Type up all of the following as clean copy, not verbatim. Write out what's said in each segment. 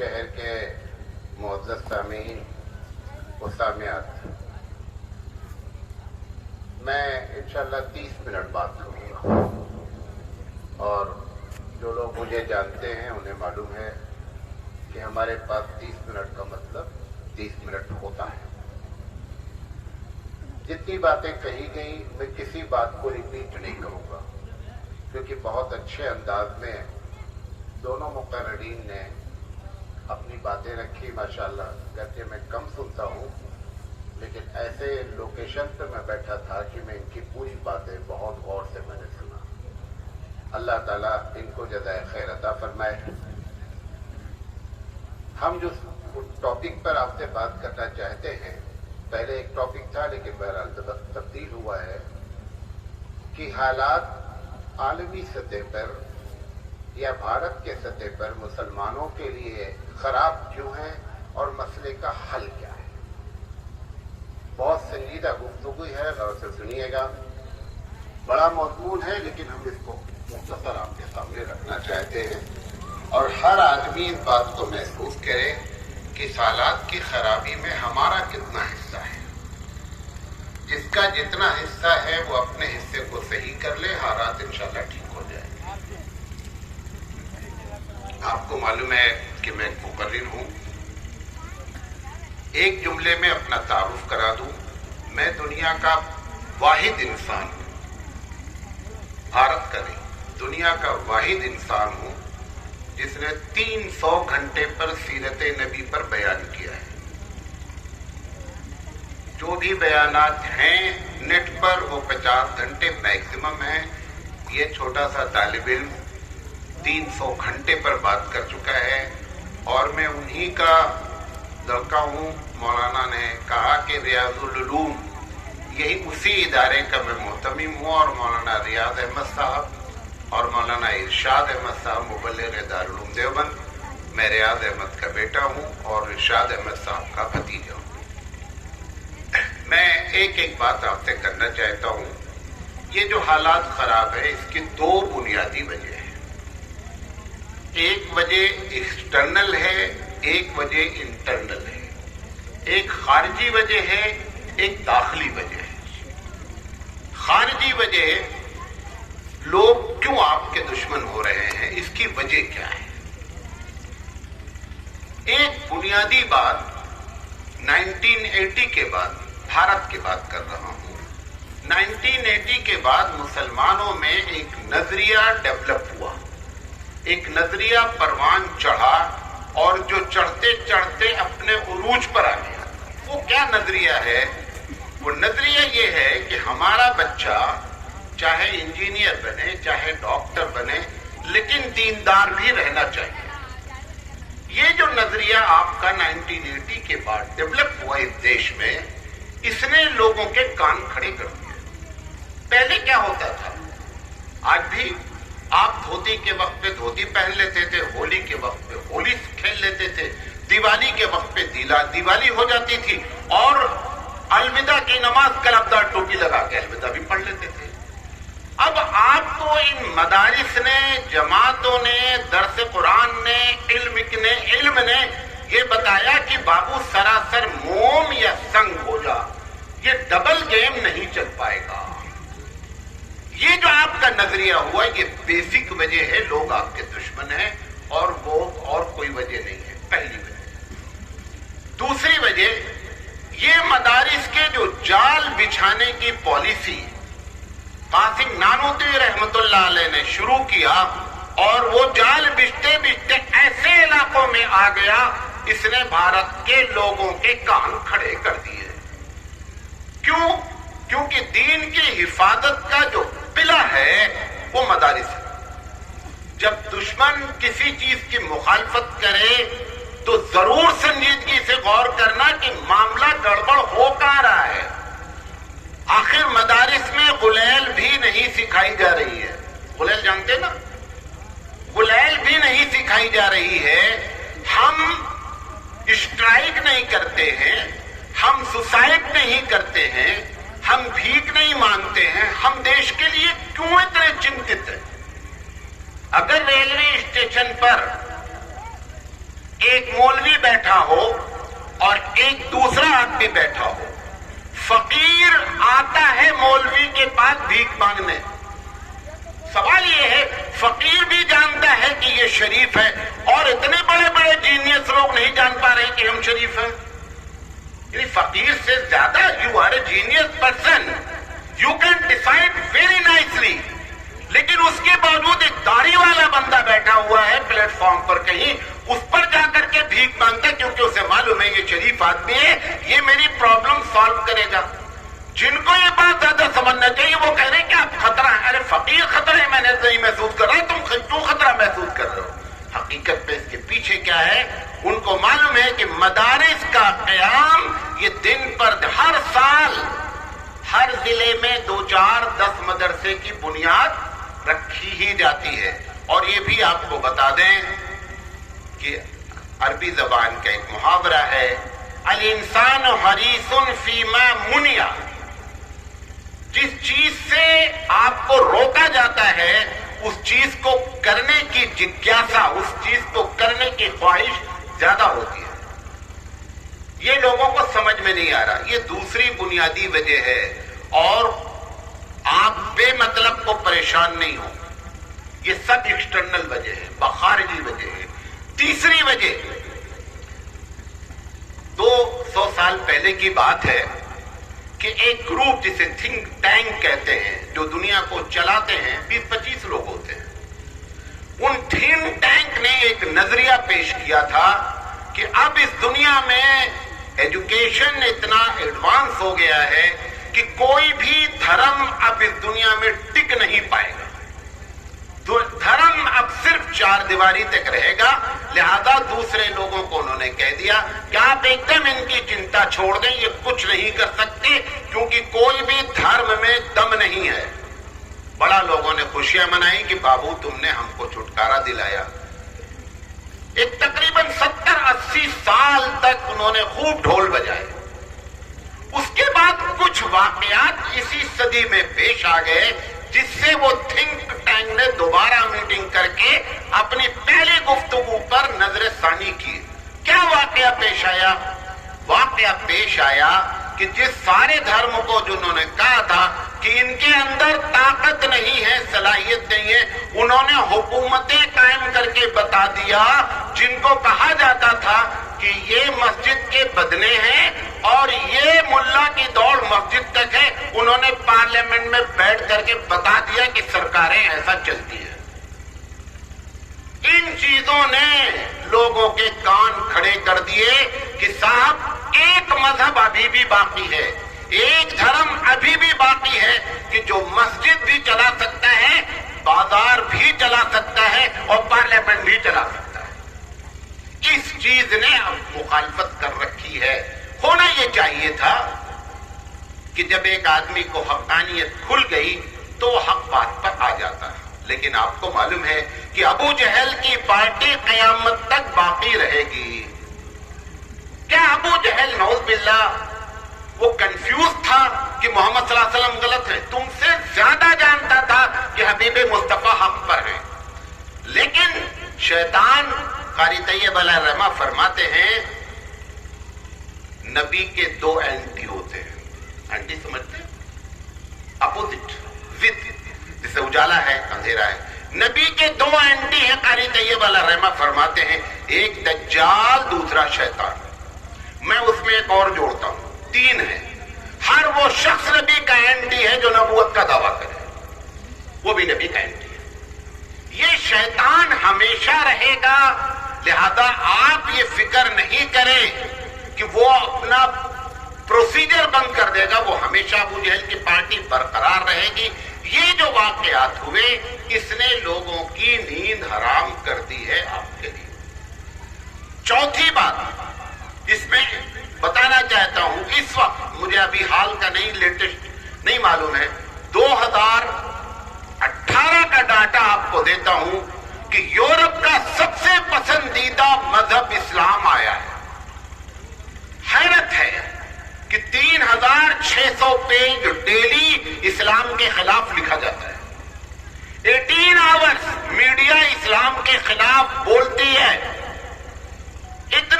شہر کے معزز سامعین و سامعات، میں انشاءاللہ 30 منٹ بات کروں گا، اور جو لوگ مجھے جانتے ہیں انہیں معلوم ہے کہ ہمارے پاس 30 منٹ کا مطلب 30 منٹ ہوتا ہے۔ جتنی باتیں کہی گئی میں کسی بات کو ریپیٹ نہیں کروں گا، کیونکہ بہت اچھے انداز میں دونوں مقررین نے اپنی باتیں رکھی ماشاءاللہ۔ گرچہ میں کم سنتا ہوں، لیکن ایسے لوکیشن پہ میں بیٹھا تھا کہ میں ان کی پوری باتیں بہت غور سے میں نے سنا۔ اللہ تعالیٰ ان کو جزائے خیر عطا فرمائے۔ ہم جو ٹاپک پر آپ سے بات کرنا چاہتے ہیں، پہلے ایک ٹاپک تھا لیکن بہرحال تبدیل ہوا ہے کہ حالات عالمی سطح پر یا بھارت کے سطح پر مسلمانوں کے لیے خراب کیوں ہیں اور مسئلے کا حل کیا ہے۔ بہت سنجیدہ گفتگو ہے، غور سے سنیے گا۔ بڑا مضمون ہے لیکن ہم اس کو مختصر آپ کے سامنے رکھنا چاہتے ہیں، اور ہر آدمی اس بات کو محسوس کرے کہ اس حالات کی خرابی میں ہمارا کتنا حصہ ہے۔ جس کا جتنا حصہ ہے وہ اپنے حصے کو صحیح کر لے، حالات انشاءاللہ ٹھیک ہو جائے۔ آپ کو معلوم ہے کہ میں ایک مقرر ہوں۔ ایک جملے میں اپنا تعارف کرا دوں، میں دنیا کا واحد انسان ہوں، بھارت کا نہیں، دنیا کا واحد انسان ہوں جس نے 300 گھنٹے پر سیرت نبی پر بیان کیا ہے۔ جو بھی بیانات ہیں نیٹ پر وہ 50 گھنٹے میکسیمم ہیں۔ یہ چھوٹا سا طالب علم 300 گھنٹے پر بات کر چکا ہے، اور میں انہی کا لڑکا ہوں۔ مولانا نے کہا کہ ریاض العلوم، یہی اسی ادارے کا میں محتمم ہوں، اور مولانا ریاض احمد صاحب اور مولانا ارشاد احمد صاحب مبلغ دارالعلوم دیوبند، میں ریاض احمد کا بیٹا ہوں اور ارشاد احمد صاحب کا بھتیجا ہوں۔ میں ایک بات آپ سے کرنا چاہتا ہوں، یہ جو حالات خراب ہے اس کی 2 بنیادی وجہ ہیں۔ ایک وجہ ایکسٹرنل ہے، ایک وجہ انٹرنل ہے۔ ایک خارجی وجہ ہے، ایک داخلی وجہ ہے۔ خارجی وجہ، لوگ کیوں آپ کے دشمن ہو رہے ہیں، اس کی وجہ کیا ہے؟ ایک بنیادی بات 1980 کے بعد، بھارت کی بات کر رہا ہوں، 1980 کے بعد مسلمانوں میں ایک نظریہ ڈیولپ ہوا، ایک نظریہ پروان چڑھا، اور جو چڑھتے چڑھتے اپنے عروج پر آ گیا۔ وہ کیا نظریہ ہے؟ وہ نظریہ یہ ہے کہ ہمارا بچہ چاہے انجینئر بنے، چاہے ڈاکٹر بنے، لیکن دیندار بھی رہنا چاہیے۔ یہ جو نظریہ آپ کا 1980 کے بعد ڈیولپ ہوا اس دیش میں، اس نے لوگوں کے کان کھڑے کر دیے۔ پہلے کیا ہوتا تھا؟ آج بھی آپ دھوتی کے وقت پہ دھوتی پہن لیتے تھے، ہولی کے وقت پہ ہولی کھیل لیتے تھے، دیوالی کے وقت پہ دیوالی ہو جاتی تھی، اور الوداع کی نماز کلابدار ٹوپی لگا کے الوداع بھی پڑھ لیتے تھے۔ اب آپ کو ان مدارس نے، جماعتوں نے، درس قرآن نے، علم نے یہ بتایا کہ بابو سراسر موم یا سنگ ہو جا، یہ ڈبل گیم نہیں چل پائے گا۔ یہ جو آپ کا نظریہ ہوا، یہ بیسک وجہ ہے، لوگ آپ کے دشمن ہیں، اور وہ اور کوئی وجہ نہیں ہے، پہلی وجہ۔ دوسری وجہ، یہ مدارس کے جو جال بچھانے کی پالیسی قاسم نانوتوی رحمت اللہ علیہ نے شروع کیا، اور وہ جال بچھتے بچھتے ایسے علاقوں میں آ گیا، اس نے بھارت کے لوگوں کے کان کھڑے کر دیے۔ کیوں؟ کیونکہ دین کی حفاظت کا جو پلا ہے وہ مدارس ہے۔ جب دشمن کسی چیز کی مخالفت کرے تو ضرور سنجیدگی سے غور کرنا کہ معاملہ گڑبڑ ہو کہاں رہا ہے۔ آخر مدارس میں غلیل بھی نہیں سکھائی جا رہی ہے، غلیل جانتے نا، غلیل بھی نہیں سکھائی جا رہی ہے۔ ہم اسٹرائک نہیں کرتے ہیں، ہم سوسائڈ نہیں کرتے ہیں، ہم بھیک نہیں مانگتے ہیں، ہم دیش کے لیے کیوں اتنے چنتت ہیں؟ اگر ریلوے اسٹیشن پر ایک مولوی بیٹھا ہو اور ایک دوسرا آدمی بیٹھا ہو، فقیر آتا ہے مولوی کے پاس بھیک مانگنے، سوال یہ ہے فقیر بھی جانتا ہے کہ یہ شریف ہے، اور اتنے بڑے بڑے جینیس لوگ نہیں جان پا رہے کہ ہم شریف ہیں. یعنی فقیر سے زیادہ you are a genius person, you can decide very nicely. لیکن اس کے باوجود ایک داڑھی والا بندہ بیٹھا ہوا ہے پلیٹ فارم پر کہیں، اس پر جا کر کے بھیک مانگتا ہے کیونکہ اسے معلوم ہے یہ شریف آدمی ہے، یہ میری پرابلم سالو کرے گا. جن کو یہ بات زیادہ سمجھنا چاہیے وہ کہہ رہے ہیں کہ آپ خطرہ ہے. ارے فقیر خطرہ ہے میں نے نہیں محسوس کر رہا، تم کیوں خطرہ محسوس کر رہے ہو؟ حقیقت پہ اس کے پیچھے کیا ہے؟ ان کو معلوم ہے کہ مدارس کا قیام یہ دن پر ہر سال ہر ضلع میں 2-4-10 مدرسے کی بنیاد رکھی ہی جاتی ہے. اور یہ بھی آپ کو بتا دیں کہ عربی زبان کا ایک محاورہ ہے، الانسان حریص فیما منع. جس چیز سے آپ کو روکا جاتا ہے اس چیز کو کرنے کی جگیاسا، اس چیز کو کرنے کی خواہش زیادہ ہوتی ہے. یہ لوگوں کو سمجھ میں نہیں آ رہا. یہ دوسری بنیادی وجہ ہے. اور آپ بے مطلب کو پریشان نہیں ہو، یہ سب ایکسٹرنل وجہ ہے، بخارجی وجہ ہے. تیسری وجہ 200 سال پہلے کی بات ہے کہ ایک گروپ جسے تھنک ٹینک کہتے ہیں، جو دنیا کو چلاتے ہیں، 20-25 لوگ ہوتے ہیں. ان تھنک ٹینک نے ایک نظریہ پیش کیا تھا کہ اب اس دنیا میں ایجوکیشن اتنا ایڈوانس ہو گیا ہے کہ کوئی بھی دھرم اب اس دنیا میں ٹک نہیں پائے گا. دھرم اب صرف 4 دیواری تک رہے گا. لہذا دوسرے لوگوں کو انہوں نے کہہ دیا کہ آپ ایک دم ان کی چنتا چھوڑ دیں، یہ کچھ نہیں کر سکتے کیونکہ کوئی بھی دھرم میں دم نہیں ہے. بڑا لوگوں نے خوشیاں منائی کہ بابو تم نے ہم کو چھٹکارا دلایا. ایک تقریباً 70-80 سال تک انہوں نے خوب ڈھول بجائے. اس کے بعد کچھ واقعات اسی صدی میں پیش آ گئے جس سے وہ تھنک ٹینک نے دوبارہ میٹنگ کر کے اپنی پہلی گفتگو پر نظر ثانی کی. کیا واقعہ پیش آیا؟ واقعہ پیش آیا کہ جس سارے دھرم کو جنہوں نے کہا تھا کہ ان کے اندر طاقت نہیں ہے، صلاحیت نہیں ہے، انہوں نے حکومتیں قائم کر کے بتا دیا. جن کو کہا جاتا تھا کہ یہ مسجد کے بدنے ہیں اور یہ ملا کی دوڑ مسجد تک ہے، انہوں نے پارلیمنٹ میں بیٹھ کر کے بتا دیا کہ سرکاریں ایسا چلتی ہیں. ان چیزوں نے لوگوں کے کان کھڑے کر دیے کہ صاحب ایک مذہب ابھی بھی باقی ہے، ایک دھرم ابھی بھی باقی ہے کہ جو مسجد بھی چلا سکتا ہے، بازار بھی چلا سکتا ہے اور پارلیمنٹ بھی چلا سکتا ہے. اس چیز نے اب مخالفت کر رکھی ہے. ہونا یہ چاہیے تھا کہ جب ایک آدمی کو حقانیت کھل گئی تو وہ حق بات پر آ جاتا ہے. لیکن آپ کو معلوم ہے کہ ابو جہل کی پارٹی قیامت تک باقی رہے گی. کیا ابو جہل نعوذ باللہ وہ کنفیوز تھا کہ محمد صلی اللہ علیہ وسلم غلط ہے؟ تم سے زیادہ جانتا تھا کہ حبیب مصطفیٰ حق پر ہے. لیکن شیطان قاری طیب علیہ الرحمہ فرماتے ہیں نبی کے 2 اینٹی ہوتے ہیں. اینٹی سمجھتے ہیں؟ اپوزٹ، ضد، جسے اجالا ہے اندھیرا ہے. نبی کے 2 اینٹی ہیں. قاری طیب علیہ الرحمہ فرماتے ہیں ایک دجال، دوسرا شیطان. میں اس میں ایک اور جوڑتا ہوں، 3 ہیں. ہر وہ شخص نبی کا اینٹی ہے جو نبوت کا دعویٰ کرے، وہ بھی نبی کا اینٹی ہے. یہ شیطان ہمیشہ رہے گا. لہذا آپ یہ فکر نہیں کریں کہ وہ اپنا پروسیجر بند کر دے گا، وہ ہمیشہ ابو جہل کی پارٹی برقرار رہے گی. یہ جو واقعات ہوئے اس نے لوگوں کی نیند حرام کر دی ہے آپ کے لیے. چوتھی بات اس میں بتانا چاہتا ہوں، اس وقت مجھے ابھی حال کا نہیں، لیٹسٹ نہیں معلوم ہے، 2018 کا ڈاٹا آپ کو دیتا ہوں کہ یورپ کا سب سے پسندیدہ مذہب اسلام آیا ہے. حیرت ہے کہ 3600 پیج ڈیلی اسلام کے خلاف لکھا جاتا ہے. 18 آورز میڈیا اسلام کے خلاف بولتی ہے.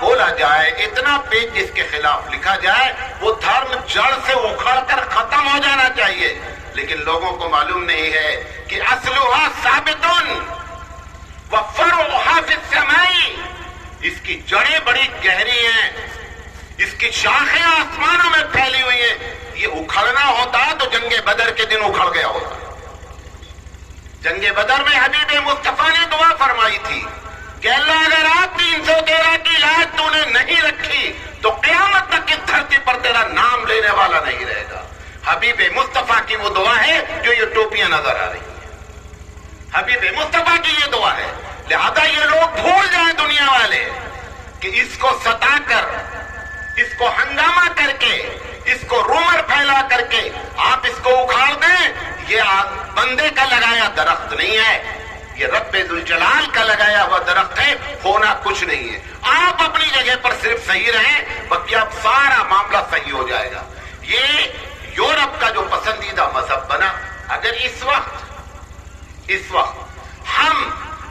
بولا جائے، اتنا پیج جس کے خلاف لکھا جائے، وہ دھرم جڑ سے اکھڑ کر ختم ہو جانا چاہیے. لیکن لوگوں کو معلوم نہیں ہے کہ اصلها ثابتن وفرعها فی السماء، اس کی جڑیں بڑی گہری ہیں، اس کی شاخیں آسمانوں میں پھیلی ہوئی ہیں. یہ اکھڑنا ہوتا تو جنگ بدر کے دن اکھڑ گیا ہوتا. جنگ بدر میں حبیب مصطفیٰ نے دعا فرمائی تھی کہ اللہ اگر آپ 313 کی لاج تو نے نہیں رکھی تو قیامت تک اس دھرتی پر تیرا نام لینے والا نہیں رہے گا. حبیب مصطفیٰ کی وہ دعا ہے جو یہ ٹوپیاں نظر آ رہی ہیں. حبیب مصطفیٰ کی یہ دعا ہے. لہذا یہ لوگ بھول جائیں دنیا والے کہ اس کو ستا کر، اس کو ہنگامہ کر کے، اس کو رومر پھیلا کر کے آپ اس کو اکھاڑ دیں. یہ بندے کا لگایا درخت نہیں ہے، یہ رب ذوالجلال کا لگایا ہوا درخت ہے. ہونا کچھ نہیں ہے. آپ اپنی جگہ پر صرف صحیح رہیں، باقی اب سارا معاملہ صحیح ہو جائے گا. یہ یورپ کا جو پسندیدہ مذہب بنا، اگر اس وقت ہم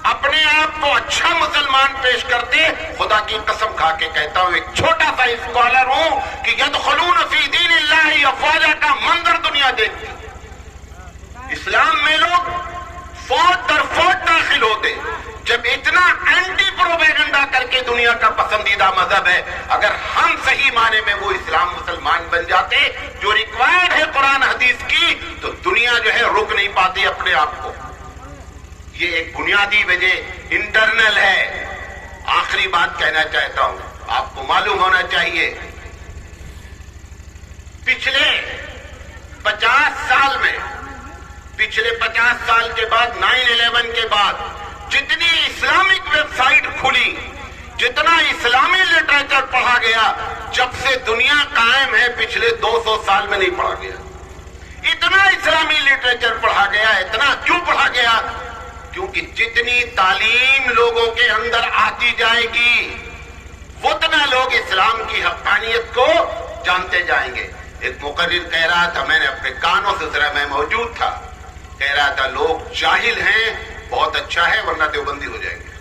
اپنے آپ کو اچھا مسلمان پیش کرتے، خدا کی قسم کھا کے کہتا ہوں، ایک چھوٹا سا اسکالر ہوں، کہ یدخلون فی دین اللہ افواجا کا منظر دنیا دیکھتی. اسلام میں لوگ فوج در فوج داخل ہوتے. جب اتنا اینٹی پروپیگنڈا کر کے دنیا کا پسندیدہ مذہب ہے، اگر ہم صحیح معنی میں وہ اسلام مسلمان بن جاتے جو ریکوائرڈ ہے قرآن حدیث کی، تو دنیا جو ہے روک نہیں پاتی اپنے آپ کو. یہ ایک بنیادی وجہ انٹرنل ہے. آخری بات کہنا چاہتا ہوں، آپ کو معلوم ہونا چاہیے پچھلے 50 سال کے بعد 9/11 کے بعد جتنی اسلامک ویب سائٹ کھلی، جتنا اسلامی لٹریچر پڑھا گیا، جب سے دنیا قائم ہے پچھلے 200 سال میں نہیں پڑھا گیا. اتنا اسلامی لٹریچر پڑھا گیا. اتنا کیوں پڑھا گیا؟ کیونکہ جتنی تعلیم لوگوں کے اندر آتی جائے گی، اتنا لوگ اسلام کی حقانیت کو جانتے جائیں گے. ایک مقرر کہہ رہا تھا، میں نے اپنے کانوں سے ذرا، میں موجود تھا، کہہ رہا تھا لوگ جاہل ہیں، بہت اچھا ہے، ورنہ دیوبندی ہو جائیں گے.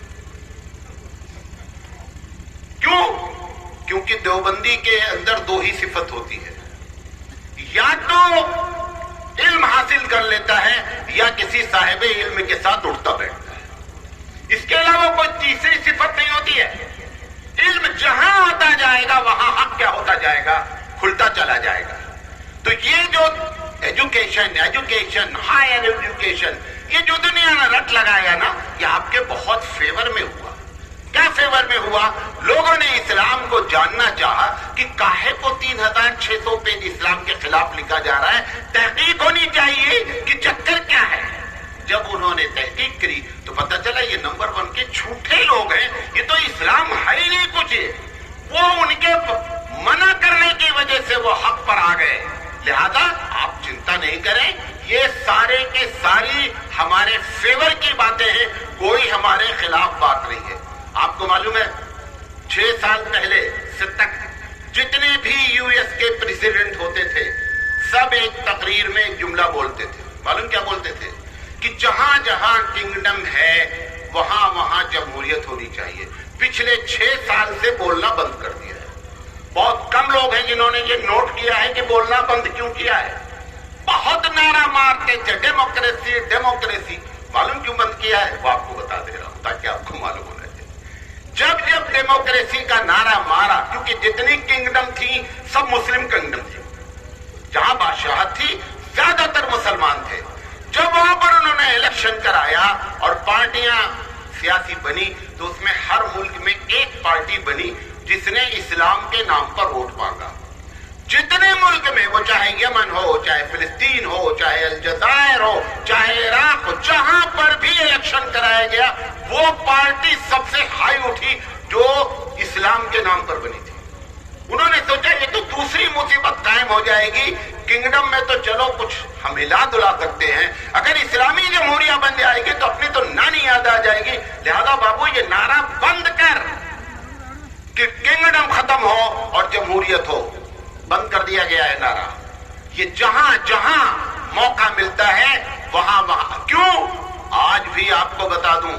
کیوں؟ کیونکہ دیوبندی کے اندر دو ہی صفت ہوتی ہے، یا تو علم حاصل کر لیتا ہے یا کسی صاحب علم کے ساتھ اٹھتا بیٹھتا ہے. اس کے علاوہ کوئی تیسری صفت نہیں ہوتی ہے. علم جہاں آتا جائے گا وہاں حق کیا ہوتا جائے گا؟ کھلتا چلا جائے گا. تو یہ جو ایجوکیشن ہائر ایجوکیشن، یہ جو دنیا نے رٹ لگایا نا، یہ آپ کے بہت فیور میں ہوا. کیا فیور میں ہوا؟ لوگوں نے اسلام کو جاننا چاہا کہ کاہے کو 3600 پیج اسلام کے خلاف لکھا جا رہا ہے، تحقیق ہونی چاہیے کہ چکر کیا ہے. جب انہوں نے تحقیق کری تو پتہ چلا یہ نمبر 1 کے جھوٹے لوگ ہیں، یہ تو اسلام ہے ہی نہیں کچھ. وہ ان کے منع کرنے کی وجہ سے وہ حق پر آ گئے. لہذا آپ چنتا نہیں کریں، یہ سارے کے ساری ہمارے فیور کی باتیں ہیں، کوئی ہمارے خلاف بات نہیں ہے. آپ کو معلوم ہے 6 سال پہلے سے تک جتنے بھی یو ایس کے پریزیڈنٹ ہوتے تھے، سب ایک تقریر میں ایک جملہ بولتے تھے. معلوم کیا بولتے تھے؟ کہ جہاں جہاں کنگڈم ہے وہاں وہاں جمہوریت ہونی چاہیے. پچھلے 6 سال سے بولنا بند کر دیا ہے. بہت کم لوگ ہیں جنہوں نے یہ نوٹ کیا ہے کہ بولنا بند کیوں کیا ہے. بہت نعرہ مارتے تھے ڈیموکریسی ڈیموکریسی. معلوم کیوں بند کیا ہے؟ وہ آپ کو بتا دے رہا ہوں تاکہ آپ کو معلوم ہونا چاہیے. جب ڈیموکریسی کا نعرہ مارا، کیونکہ جتنی کنگڈم تھی سب مسلم کنگڈم تھی، جہاں بادشاہت تھی زیادہ تر مسلمان تھے. جب وہاں پر انہوں نے الیکشن کرایا اور پارٹیاں سیاسی بنی، تو اس میں ہر ملک میں ایک پارٹی بنی جس نے اسلام کے نام پر ووٹ مانگا. جتنے ملک میں، وہ چاہے یمن ہو، چاہے فلسطین ہو، چاہے الجزائر ہو، چاہے عراق ہو، جہاں پر بھی الیکشن کرایا گیا وہ پارٹی سب سے ہائی اٹھی جو اسلام کے نام پر بنی تھی. انہوں نے سوچا یہ تو دوسری مصیبت قائم ہو جائے گی. کنگڈم میں تو چلو کچھ ہم ہلا دلا سکتے ہیں، اگر اسلامی جمہوریہ بن جائے گی تو اپنی تو نانی یاد آ جائے گی. لہذا بابو یہ نعرہ بند کر کہ کنگڈم ختم ہو اور جمہوریت ہو، بند کر دیا گیا ہے نعرہ. یہ جہاں جہاں موقع ملتا ہے وہاں وہاں. کیوں؟ آج بھی آپ کو بتا دوں،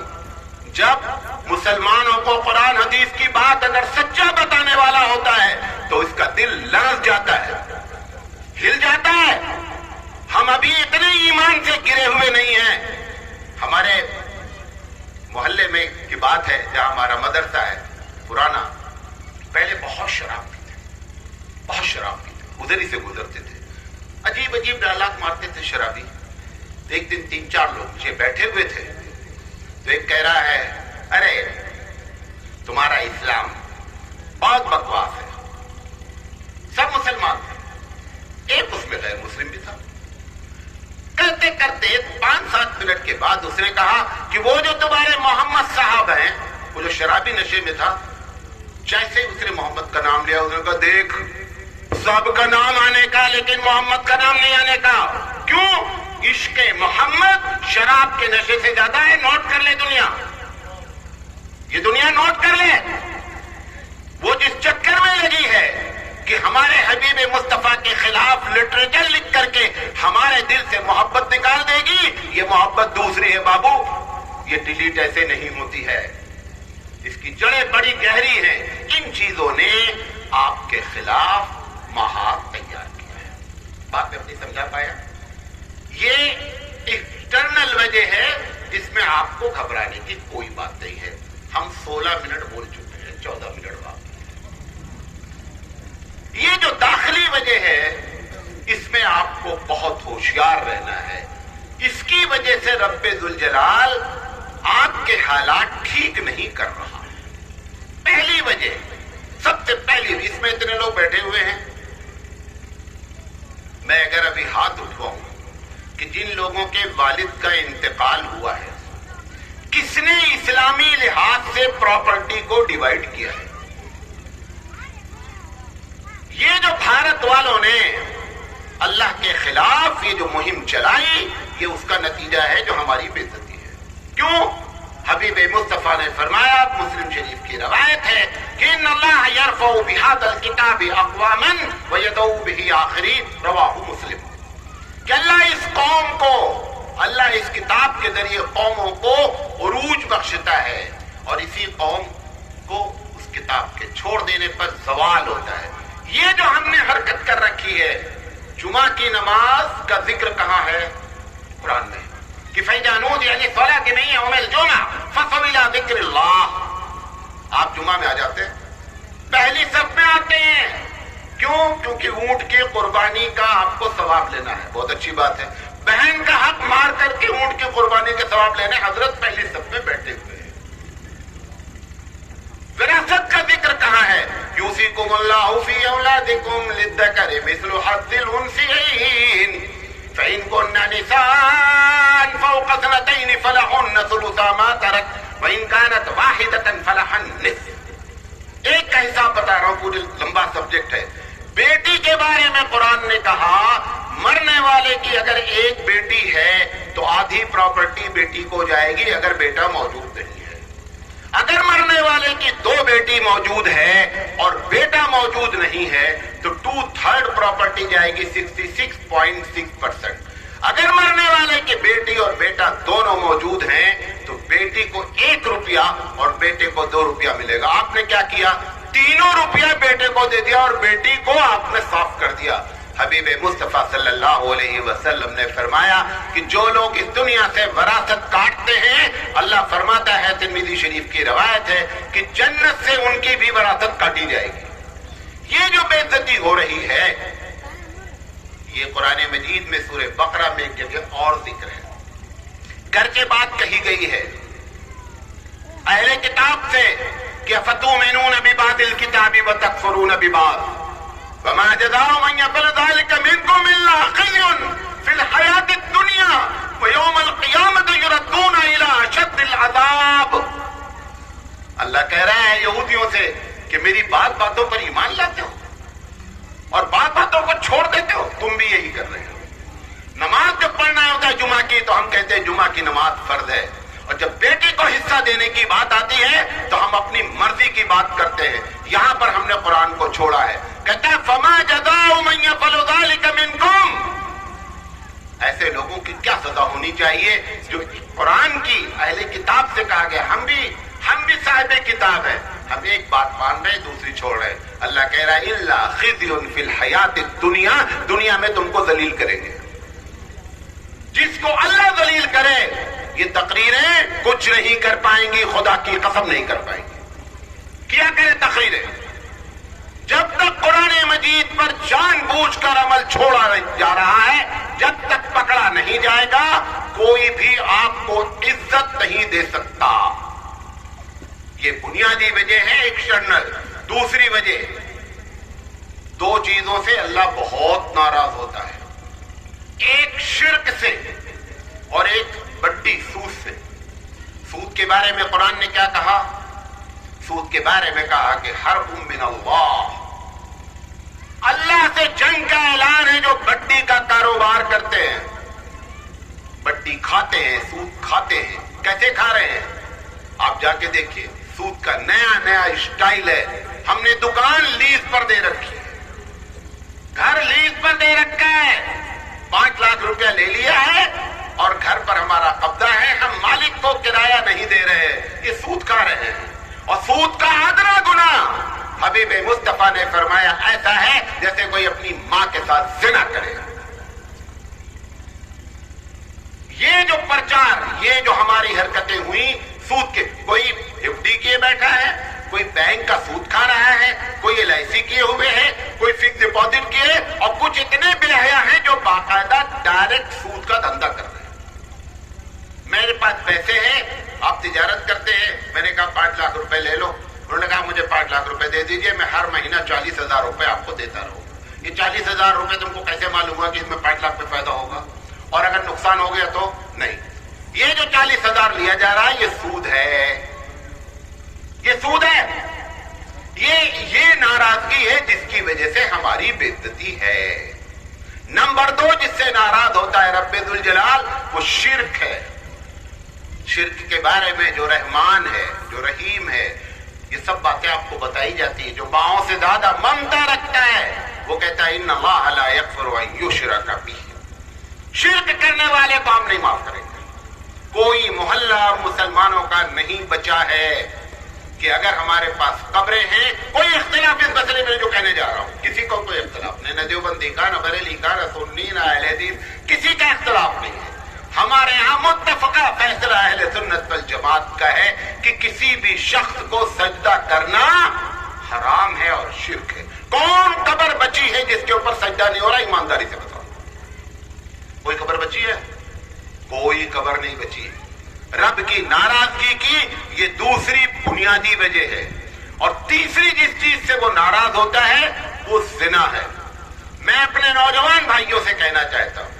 جب مسلمانوں کو قرآن حدیث کی بات اگر سچا بتانے والا ہوتا ہے تو اس کا دل لرز جاتا ہے، ہل جاتا ہے۔ ہم ابھی اتنے ایمان سے گرے ہوئے نہیں ہیں۔ ہمارے محلے میں کی بات ہے جہاں ہمارا مدرسہ ہے پرانا، پہلے بہت شراب پیتے، بہت شراب پیتے، ادھر ہی سے گزرتے تھے، عجیب عجیب ڈائلاگ مارتے تھے شرابی۔ ایک دن 3-4 لوگ مجھے بیٹھے ہوئے تھے تو ایک کہہ رہا ہے ارے تمہارا اسلام بہت بکواس ہے۔ سب مسلمان تھے، ایک اس میں غیر مسلم بھی تھا۔ کرتے کرتے 5-7 منٹ کے بعد اس نے کہا کہ وہ جو تمہارے محمد صاحب ہیں، وہ جو شرابی نشے میں تھا، جیسے اس نے محمد کا نام لیا، اس نے کہا دیکھ سب کا نام آنے کا لیکن محمد کا نام نہیں آنے کا۔ کیوں؟ عشق محمد شراب کے نشے سے زیادہ ہے۔ نوٹ کر لے دنیا، یہ دنیا نوٹ کر لے۔ وہ جس چکر میں لگی ہے کہ ہمارے حبیب مصطفیٰ کے خلاف لٹریچر لکھ کر کے ہمارے دل سے محبت نکال دے گی، یہ محبت دوسری ہے بابو، یہ ڈیلیٹ ایسے نہیں ہوتی ہے، اس کی جڑیں بڑی گہری ہیں۔ ان چیزوں نے آپ کے خلاف محاذ تیار کیا ہے۔ بات میں اپنی سمجھا پایا؟ یہ ایکسٹرنل وجہ ہے، اس میں آپ کو گھبرانے کی کوئی بات نہیں ہے۔ ہم 16 منٹ بول چکے ہیں، 14 منٹ بعد۔ یہ جو داخلی وجہ ہے اس میں آپ کو بہت ہوشیار رہنا ہے۔ اس کی وجہ سے رب ذوالجلال آپ کے حالات ٹھیک نہیں کر رہا ہے۔ پہلی وجہ، سب سے پہلی، اس میں اتنے لوگ بیٹھے ہوئے ہیں، میں اگر ابھی ہاتھ اٹھواؤں کہ جن لوگوں کے والد کا انتقال ہوا ہے، کس نے اسلامی لحاظ سے پراپرٹی کو ڈیوائیڈ کیا ہے؟ یہ جو بھارت والوں نے اللہ کے خلاف یہ جو مہم چلائی، یہ اس کا نتیجہ ہے جو ہماری بے عزتی ہے۔ کیوں؟ حبیب مصطفیٰ نے فرمایا، مسلم شریف کی روایت ہے کہ ان اللہ یرفع بہذا الکتاب اقواما ویدعو بہ آخرین، رواہ مسلم، کہ اللہ اس قوم کو، اللہ اس کتاب کے ذریعے قوموں کو عروج بخشتا ہے اور اسی قوم کو اس کتاب کے چھوڑ دینے پر زوال ہوتا ہے۔ یہ جو ہم نے حرکت کر رکھی ہے، جمعہ کی نماز کا ذکر کہاں ہے قرآن میں کہ فَإِذَا نُودِيَ لِلصَّلَاةِ مِن يَوْمِ الْجُمْعَةِ فَاسْعَوْا إِلَىٰ ذِكْرِ اللَّهِ۔ آپ جمعہ میں آ جاتے ہیں، پہلی صف میں آتے ہیں، کیوں؟ کیونکہ اونٹ کی قربانی کا آپ کو ثواب لینا ہے، بہت اچھی بات ہے۔ بہن کا حق مار کر کے اونٹ کی قربانی کے ثواب لینے حضرت پہلی صف میں بیٹھے ہوئے ہیں۔ وراثت کا ذکر کہاں ہے؟ یوصیکم اللہ فی اولادکم للذکر مثل حظ الانثیین فإن كن نساء فوق اثنتین فلہن ثلث ما ترک وإن كانت واحدة فلہا النصف۔ ایک کا حساب بتا رہا ہوں، پورے لمبا سبجیکٹ ہے۔ بیٹی کے بارے میں قرآن نے کہا مرنے والے کی اگر ایک بیٹی ہے تو آدھی پراپرٹی بیٹی کو جائے گی اگر بیٹا موجود نہیں ہے۔ اگر مرنے والے کی 2 بیٹی موجود ہے اور بیٹا موجود نہیں ہے تو 2/3 پراپرٹی جائے گی 66.6%۔ اگر مرنے والے کی بیٹی اور بیٹا دونوں موجود ہیں تو بیٹی کو 1 روپیہ اور بیٹے کو 2 روپیہ ملے گا۔ آپ نے کیا کیا؟ 3 روپیہ بیٹے کو دے دیا اور بیٹی کو آپ نے صاف کر دیا۔ حبیب مصطفیٰ صلی اللہ علیہ وسلم نے فرمایا کہ جو لوگ اس دنیا سے وراثت کاٹتے ہیں، اللہ فرماتا ہے، ترمذی شریف کی روایت ہے، کہ جنت سے ان کی بھی وراثت کاٹی جائے گی۔ یہ جو بے عزتی ہو رہی ہے، یہ قرآن مجید میں سورہ بقرہ میں ایک جگہ اور ذکر ہے، گھر کے بات کہی گئی ہے اہل کتاب سے کہ فتؤمنون ببعض الکتاب وتکفرون ببعض وما جزاء من يفعل ذلك منكم الا خزي في الحياة الدنيا ويوم القيامة يردون الى اشد العذاب۔ اللہ کہہ رہا ہے یہودیوں سے کہ میری باتوں پر ایمان لاتے ہو اور باتوں کو چھوڑ دیتے ہو، تم بھی یہی کر رہے ہو۔ نماز جب پڑھنا ہوتا ہے جمعہ کی تو ہم کہتے ہیں جمعہ کی نماز فرض ہے، اور جب بیٹی کو حصہ دینے کی بات آتی ہے تو ہم اپنی مرضی کی بات کرتے ہیں۔ یہاں پر ہم نے قرآن کو چھوڑا ہے، کہتا ہے فما جزاء من يفعل ذلك منكم۔ ایسے لوگوں کی کیا سزا ہونی چاہیے جو قرآن کی اہل کتاب سے کہا گیا، ہم بھی صاحب کتاب ہے. ہم ایک بات مان رہے دوسری چھوڑ رہے. اللہ کہہ رہا ہے الا خزي في الحیات الدنیا، دنیا میں تم کو ذلیل کریں گے. جس کو اللہ ذلیل کرے یہ تقریریں کچھ نہیں کر پائیں گی، خدا کی قسم نہیں کر پائیں گی. کیا کرے تقریریں؟ جب تک قرآن مجید پر جان بوجھ کر عمل چھوڑا جا رہا ہے، جب تک پکڑا نہیں جائے گا کوئی بھی آپ کو عزت نہیں دے سکتا. یہ بنیادی وجہ ہے ایکسٹرنل. دوسری وجہ، دو چیزوں سے اللہ بہت ناراض ہوتا ہے، ایک شرک سے اور ایک بڑی سود سے. سود کے بارے میں قرآن نے کیا کہا؟ سود کے بارے میں کہا کہ حرب من اللہ، اللہ سے جنگ کا اعلان ہے جو بڈی کا کاروبار کرتے ہیں. بڈی کھاتے ہیں، سود کھاتے ہیں. کیسے کھا رہے ہیں؟ آپ جا کے دیکھیے. سود کا نیا نیا اسٹائل ہے. ہم نے دکان لیز پر دے رکھی ہے، گھر لیز پر دے رکھا ہے، 5 لاکھ روپیہ لے لیا ہے اور گھر پر ہمارا قبضہ ہے، ہم مالک کو کرایہ نہیں دے رہے. یہ سود کھا رہے ہیں. اور سود کا ادنا گناہ حبیب مصطفیٰ نے فرمایا ایسا ہے جیسے کوئی اپنی ماں کے ساتھ زنا کرے. یہ جو پرچار، یہ جو ہماری حرکتیں ہوئی سود کے، کوئی ایف ڈی کیے بیٹھا ہے، کوئی بینک کا سود کھا رہا ہے، کوئی LIC کیے ہوئے ہے، کوئی فکس ڈپازٹ کیے، اور کچھ اتنے بے حیا ہیں جو باقاعدہ ڈائریکٹ سود کا دھندا کر رہے ہیں. میرے پاس پیسے ہیں، آپ تجارت کرتے ہیں، میں نے کہا 5 لاکھ روپے لے لو. انہوں نے کہا مجھے 5 لاکھ روپے دے دیجئے، میں ہر مہینہ 40,000 روپے آپ کو دیتا رہوں. یہ 40,000 روپے تم کو کیسے معلوم ہوا کہ اس میں 5 لاکھ پہ فائدہ ہوگا؟ اور اگر نقصان ہو گیا تو نہیں. یہ جو 40,000 لیا جا رہا ہے یہ سود ہے، یہ سود ہے. یہ ناراضگی ہے جس کی وجہ سے ہماری بے عزتی ہے. نمبر 2 جس سے ناراض ہوتا ہے رب ذوالجلال وہ شرک ہے. شرک کے بارے میں جو رحمان ہے، جو رحیم ہے، یہ سب باتیں آپ کو بتائی جاتی ہیں. جو باؤں سے زیادہ ممتا رکھتا ہے وہ کہتا ہے ان اللہ لا یغفر ان یشرک بہ. شرک کرنے والے کو ہم نہیں معاف کریں گے. کوئی محلہ مسلمانوں کا نہیں بچا ہے کہ اگر ہمارے پاس قبریں ہیں، کوئی اختلاف اس مسئلے میں جو کہنے جا رہا ہوں، کسی کو کوئی اختلاف نہیں، نہ دیوبندی کا، نہ بریلی کا، نہ سنی، نہ اہل حدیث، کسی کا اختلاف نہیں ہے. ہمارے ہاں متفقہ فیصلہ اہل سنت والجماعت کا ہے کہ کسی بھی شخص کو سجدہ کرنا حرام ہے اور شرک ہے. کون قبر بچی ہے جس کے اوپر سجدہ نہیں ہو رہا؟ ایمانداری سے بتاؤ. کوئی قبر بچی ہے؟ کوئی قبر نہیں بچی. رب کی ناراضگی کی یہ دوسری بنیادی وجہ ہے. اور تیسری جس چیز سے وہ ناراض ہوتا ہے وہ زنا ہے. میں اپنے نوجوان بھائیوں سے کہنا چاہتا ہوں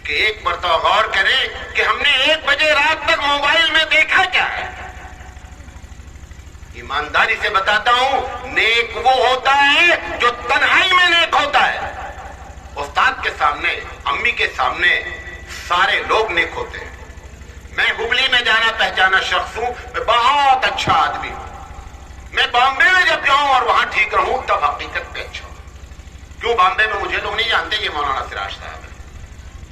کہ ایک مرتبہ غور کریں کہ ہم نے 1 بجے رات تک موبائل میں دیکھا کیا ہے. ایمانداری سے بتاتا ہوں نیک وہ ہوتا ہے جو تنہائی میں نیک ہوتا ہے. استاد کے سامنے، امی کے سامنے سارے لوگ نیک ہوتے ہیں. میں ہبلی میں جانا پہچانا شخص ہوں، میں بہت اچھا آدمی ہوں. میں بامبے میں جب جاؤں اور وہاں ٹھیک رہوں تب حقیقت پہ اچھا ہوں. کیوں بامبے میں مجھے لوگ نہیں جانتے یہ مولانا سراج صاحب ہے.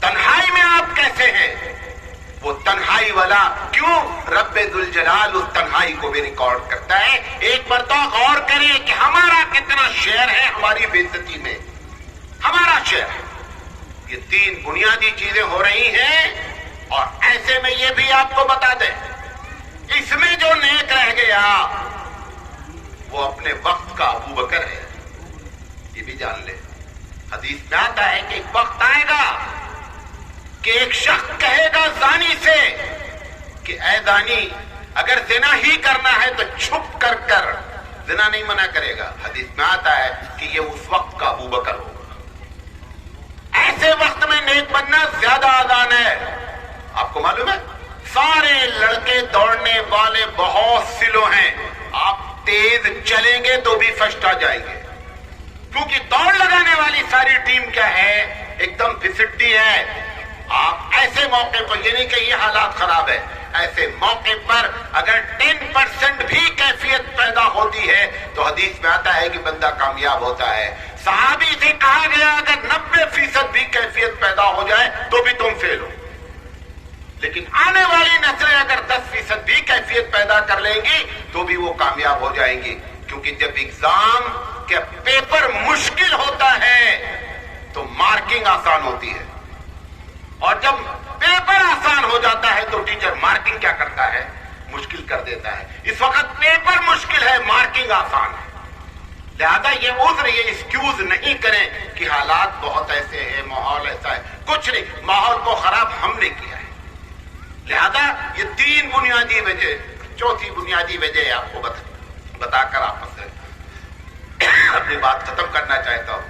تنہائی میں آپ کیسے ہیں؟ وہ تنہائی والا کیوں؟ رب ذوالجلال اس تنہائی کو بھی ریکارڈ کرتا ہے. ایک مرتبہ غور کریں کہ ہمارا کتنا شیئر ہے ہماری بے عزتی میں. ہمارا شیئر ہے. یہ 3 بنیادی چیزیں ہو رہی ہیں. اور ایسے میں یہ بھی آپ کو بتا دیں، اس میں جو نیک رہ گیا وہ اپنے وقت کا ابو بکر ہے. یہ بھی جان لے. حدیث میں آتا ہے کہ ایک وقت آئے گا کہ ایک شخص کہے گا زانی سے کہ اے زانی اگر زنا ہی کرنا ہے تو چھپ کر کر، زنا نہیں منع کرے گا. حدیث میں آتا ہے کہ یہ اس وقت کا ابو بکر ہوگا. ایسے وقت میں نیک بننا زیادہ آسان ہے. آپ کو معلوم ہے سارے لڑکے دوڑنے والے بہت سلو ہیں. آپ تیز چلیں گے تو بھی فرسٹ آ جائیں گے، کیونکہ دوڑ لگانے والی ساری ٹیم کیا ہے؟ ایک دم پھسٹی ہے. آپ ایسے موقع پر، یہ نہیں کہ یہ حالات خراب ہے، ایسے موقع پر اگر 10% بھی کیفیت پیدا ہوتی ہے تو حدیث میں آتا ہے کہ بندہ کامیاب ہوتا ہے. صحابی سے کہا گیا اگر 90% بھی کیفیت پیدا ہو جائے تو بھی تم فیل ہو. لیکن آنے والی نسلیں اگر 10% بھی کیفیت پیدا کر لیں گی تو بھی وہ کامیاب ہو جائیں گی. کیونکہ جب ایگزام کے پیپر مشکل ہوتا ہے تو مارکنگ آسان ہوتی ہے, اور جب پیپر آسان ہو جاتا ہے تو ٹیچر مارکنگ کیا کرتا ہے, مشکل کر دیتا ہے. اس وقت پیپر مشکل ہے, مارکنگ آسان ہے. لہذا یہ عذر, یہ ایکسکیوز نہیں کریں کہ حالات بہت ایسے ہیں, ماحول ایسا ہے. کچھ نہیں, ماحول کو خراب ہم نے کیا ہے. لہذا یہ 3 بنیادی وجہ, چوتھی بنیادی وجہ آپ کو بتا کر آپس سے اپنی بات ختم کرنا چاہتا ہوں.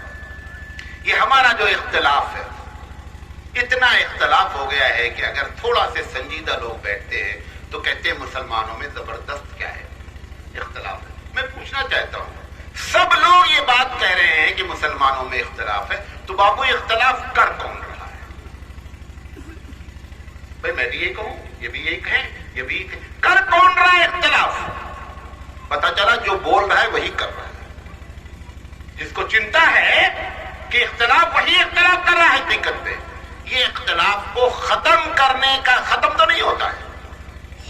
یہ ہمارا جو اختلاف ہے, اتنا اختلاف ہو گیا ہے کہ اگر تھوڑا سے سنجیدہ لوگ بیٹھتے ہیں تو کہتے ہیں مسلمانوں میں زبردست کیا ہے, اختلاف ہے. میں پوچھنا چاہتا ہوں, سب لوگ یہ بات کہہ رہے ہیں کہ مسلمانوں میں اختلاف ہے, تو بابو اختلاف کر کون رہا ہے؟ بھائی میں بھی یہ کہوں, یہ بھی یہی کہیں, یہ بھی کر کون رہا ہے اختلاف؟ پتا چلا جو بول رہا ہے وہی کر رہا ہے. جس کو چنتا ہے کہ اختلاف, وہی اختلاف کر رہا ہے حقیقت پہ. یہ اختلاف کو ختم کرنے کا, ختم تو نہیں ہوتا ہے,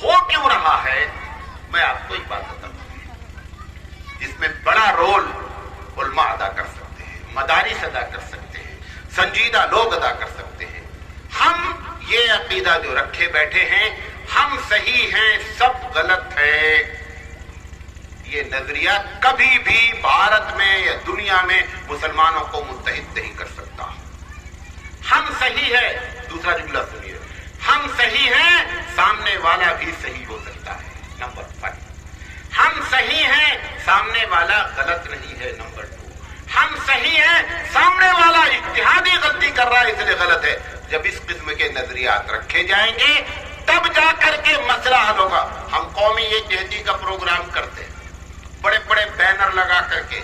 ہو کیوں رہا ہے؟ میں آپ کو ایک بات بتاؤں, جس میں بڑا رول علماء ادا کر سکتے ہیں, مدارس ادا کر سکتے ہیں, سنجیدہ لوگ ادا کر سکتے ہیں. ہم یہ عقیدہ جو رکھے بیٹھے ہیں ہم صحیح ہیں سب غلط ہے, یہ نظریہ کبھی بھی بھارت میں یا دنیا میں مسلمانوں کو متحد نہیں کر سکتا. ہم صحیح ہے, دوسرا جملہ سنیے, ہم صحیح ہیں سامنے والا بھی صحیح ہو سکتا ہے. نمبر 5, ہم صحیح ہیں سامنے والا غلط نہیں ہے. نمبر 2, ہم صحیح ہیں سامنے والا اجتہادی غلطی کر رہا ہے اس لیے غلط ہے. جب اس قسم کے نظریات رکھے جائیں گے تب جا کر کے مسئلہ حل ہوگا. ہم قومی یکجہتی کا پروگرام کرتے ہیں, بڑے بڑے بینر لگا کر کے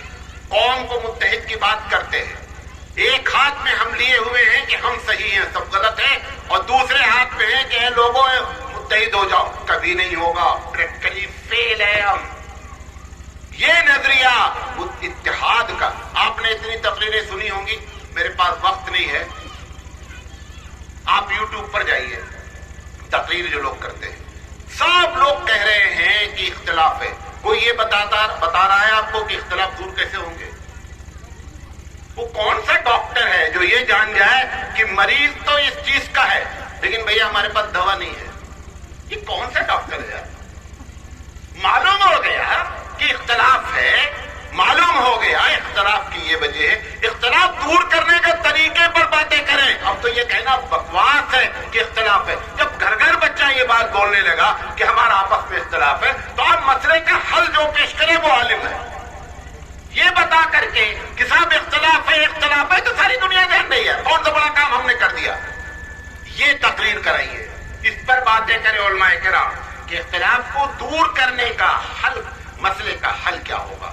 قوم کو متحد کی بات کرتے ہیں. ایک ہاتھ میں ہم لیے ہوئے ہیں کہ ہم صحیح ہیں سب غلط ہیں, اور دوسرے ہاتھ میں ہے کہ لوگوں متحد ہو جاؤ. کبھی نہیں ہوگا, پریکٹیکلی فیل ہے ہم. یہ نظریہ اتحاد کا, آپ نے اتنی تقریریں سنی ہوں گی, میرے پاس وقت نہیں ہے. آپ یوٹیوب پر جائیے, تقریر جو لوگ کرتے ہیں سب لوگ کہہ رہے ہیں کہ اختلاف ہے. کوئی یہ بتا رہا ہے آپ کو کہ اختلاف دور کیسے ہوں گے؟ وہ کون سا ڈاکٹر ہے جو یہ جان جائے کہ مریض تو اس چیز کا ہے لیکن بھیا ہمارے پاس دوا نہیں ہے؟ یہ کون سا ڈاکٹر ہے؟ معلوم ہو گیا کہ اختلاف ہے, معلوم ہو گیا اختلاف کی یہ وجہ ہے. اختلاف دور کرنے کے طریقے پر باتیں کریں. اب تو یہ کہنا بکواس ہے کہ اختلاف ہے. جب گھر گھر بچہ یہ بات بولنے لگا کہ ہمارا آپس میں اختلاف ہے تو آپ مسئلے کا حل جو پیش کریں وہ عالم ہے. یہ بتا کر کے کہ صاحب اختلاف ہے تو ساری دنیا جان رہی ہے, کون سا بڑا کام ہم نے کر دیا. یہ تقریر کرائیے, اس پر باتیں کریں علماء کرام کہ اختلاف کو دور کرنے کا حل, مسئلے کا حل کیا ہوگا.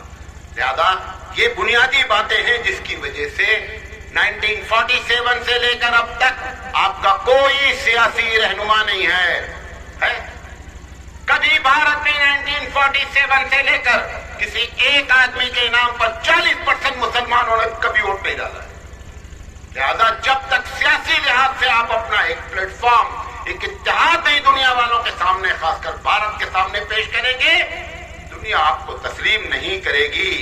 لہذا یہ بنیادی باتیں ہیں جس کی وجہ سے 1947 سے لے کر اب تک آپ کا کوئی سیاسی رہنما نہیں ہے. کبھی بھارت میں 1947 سے لے کر کسی ایک آدمی کے نام پر 40% مسلمانوں نے کبھی ووٹ نہیں ڈالا ہے. لہذا جب تک سیاسی لحاظ سے آپ اپنا ایک پلیٹ فارم, ایک اتحاد نہیں دنیا والوں کے سامنے, خاص کر بھارت کے سامنے پیش کریں گے, دنیا آپ کو تسلیم نہیں کرے گی.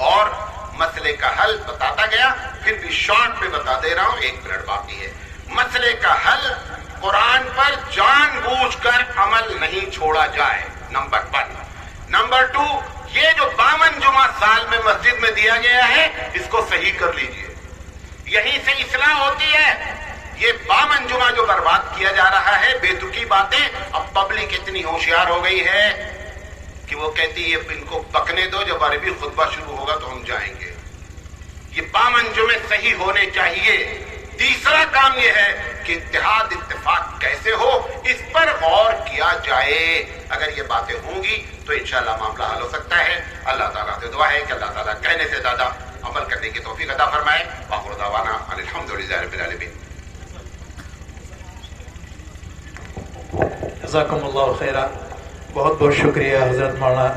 اور مسئلے کا حل بتاتا گیا, پھر بھی شارٹ میں بتا دے رہا ہوں, 1 منٹ باقی ہے. مسئلے کا حل قرآن پر جان بوجھ کر عمل نہیں چھوڑا جائے. نمبر 1. نمبر 2, یہ جو 52 جمعہ سال میں مسجد میں دیا گیا ہے اس کو صحیح کر لیجئے, یہیں سے اصلاح ہوتی ہے. یہ 52 جمعہ جو برباد کیا جا رہا ہے, بے تکی باتیں. اب پبلک اتنی ہوشیار ہو گئی ہے کہ وہ کہتی ہے ان کو پکنے دو, جب عربی خطبہ شروع ہوگا تو ہم جائیں گے. یہ 52 جمعے صحیح ہونے چاہیے. تیسرا کام یہ ہے کہ اتحاد اتفاق کیسے ہو اس پر غور کیا جائے. اگر یہ باتیں ہوں گی تو انشاءاللہ معاملہ حل ہو سکتا ہے. اللہ تعالیٰ سے دعا ہے کہ اللہ تعالیٰ کہنے سے زیادہ عمل کرنے کی توفیق عطا فرمائے. وآخر دعوانا الحمدللہ رب العالمین. جزاکم اللہ خیرہ. بہت بہت شکریہ حضرت مولانا